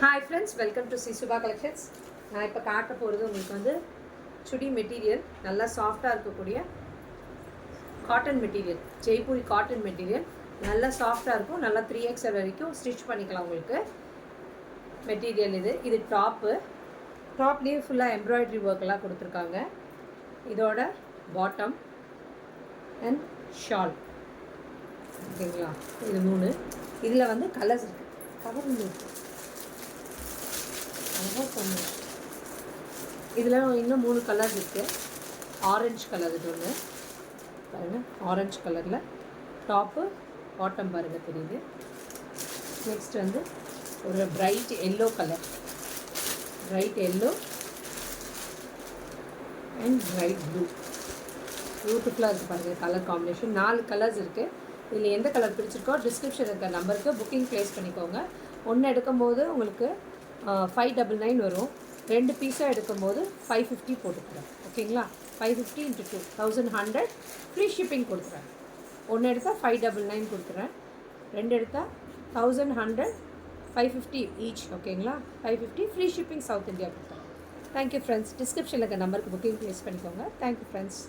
Hi friends, welcome to Subha collections. நான் இப்போ காட்ட போகிறது உங்களுக்கு வந்து சுடி மெட்டீரியல், நல்லா சாஃப்டாக இருக்கக்கூடிய cotton material, Jaipuri cotton material. நல்லா சாஃப்டாக இருக்கும், நல்லா 3XL வரைக்கும் ஸ்டிச் பண்ணிக்கலாம். உங்களுக்கு மெட்டீரியல் இது டாப்லேயே ஃபுல்லாக எம்ப்ராய்டரி ஒர்க்கெல்லாம் கொடுத்துருக்காங்க. இதோட பாட்டம் அண்ட் ஷால், ஓகேங்களா? இது 3. இதில் வந்து கலர்ஸ் இருக்குது, கலர் இருக்குது. இதில் இன்னும் 3 கலர் இருக்குது. ஆரஞ்சு கலர் இது ஒன்று பாருங்கள், ஆரஞ்சு கலரில் டாப்பு, பாட்டம் பாருங்கள் தெரியுது. நெக்ஸ்ட் வந்து ஒரு bright yellow colour, bright yellow and bright blue. பியூட்டிஃபுல்லாக இருக்குது பாருங்கள் கலர் காம்பினேஷன். 4 கலர்ஸ் இருக்குது. இதில் எந்த கலர் பிடிச்சிருக்கோ டிஸ்கிரிப்ஷன் இருக்க நம்பருக்கு புக்கிங் ப்ளேஸ் பண்ணிக்கோங்க. ஒன்று எடுக்கும்போது உங்களுக்கு 599 வரும். 2 பீஸாக எடுக்கும்போது 550 போட்டுக்கிறேன், ஓகேங்களா? 550 × 2 1100 ஃப்ரீ ஷிப்பிங் கொடுக்குறேன். 1 எடுத்தால் 599 கொடுக்குறேன், 2 எடுத்தால் 1100, 550 ஈச், ஓகேங்களா? 550 ஃப்ரீ ஷிப்பிங் சவுத் இந்தியா கொடுக்குறேன். Thank you friends. டிஸ்கிரிப்ஷனில் இருக்க நம்பருக்கு புக்கிங் ப்ளேஸ் பண்ணிக்கோங்க. Thank you friends.